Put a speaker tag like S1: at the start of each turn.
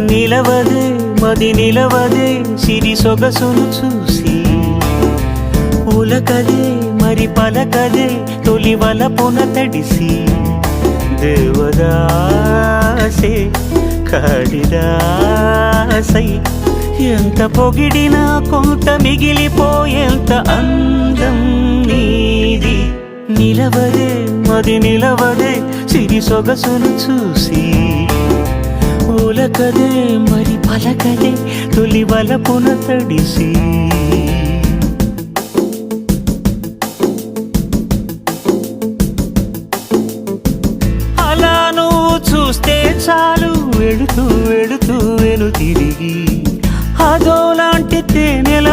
S1: నిలవదే మది నిలవదే సిరి సొగసును చూసి ఉలకదే మరి పలకదే తొలి వలపున తడిసి దేవదాసే కాళిదాసై ఎంత పొగిడినా కొంత మిగిలిపోయేంత అందం నీది నిలవదే మది నిలవదే సిరి సొగసును చూసి ఉలకదే మరి పలకదే తొలి వలపున తడిసి అలా నువ్వు చూస్తే చాలు వెళుతూ వెళుతూ వెను తిరిగి అదోలాంటి తేనెల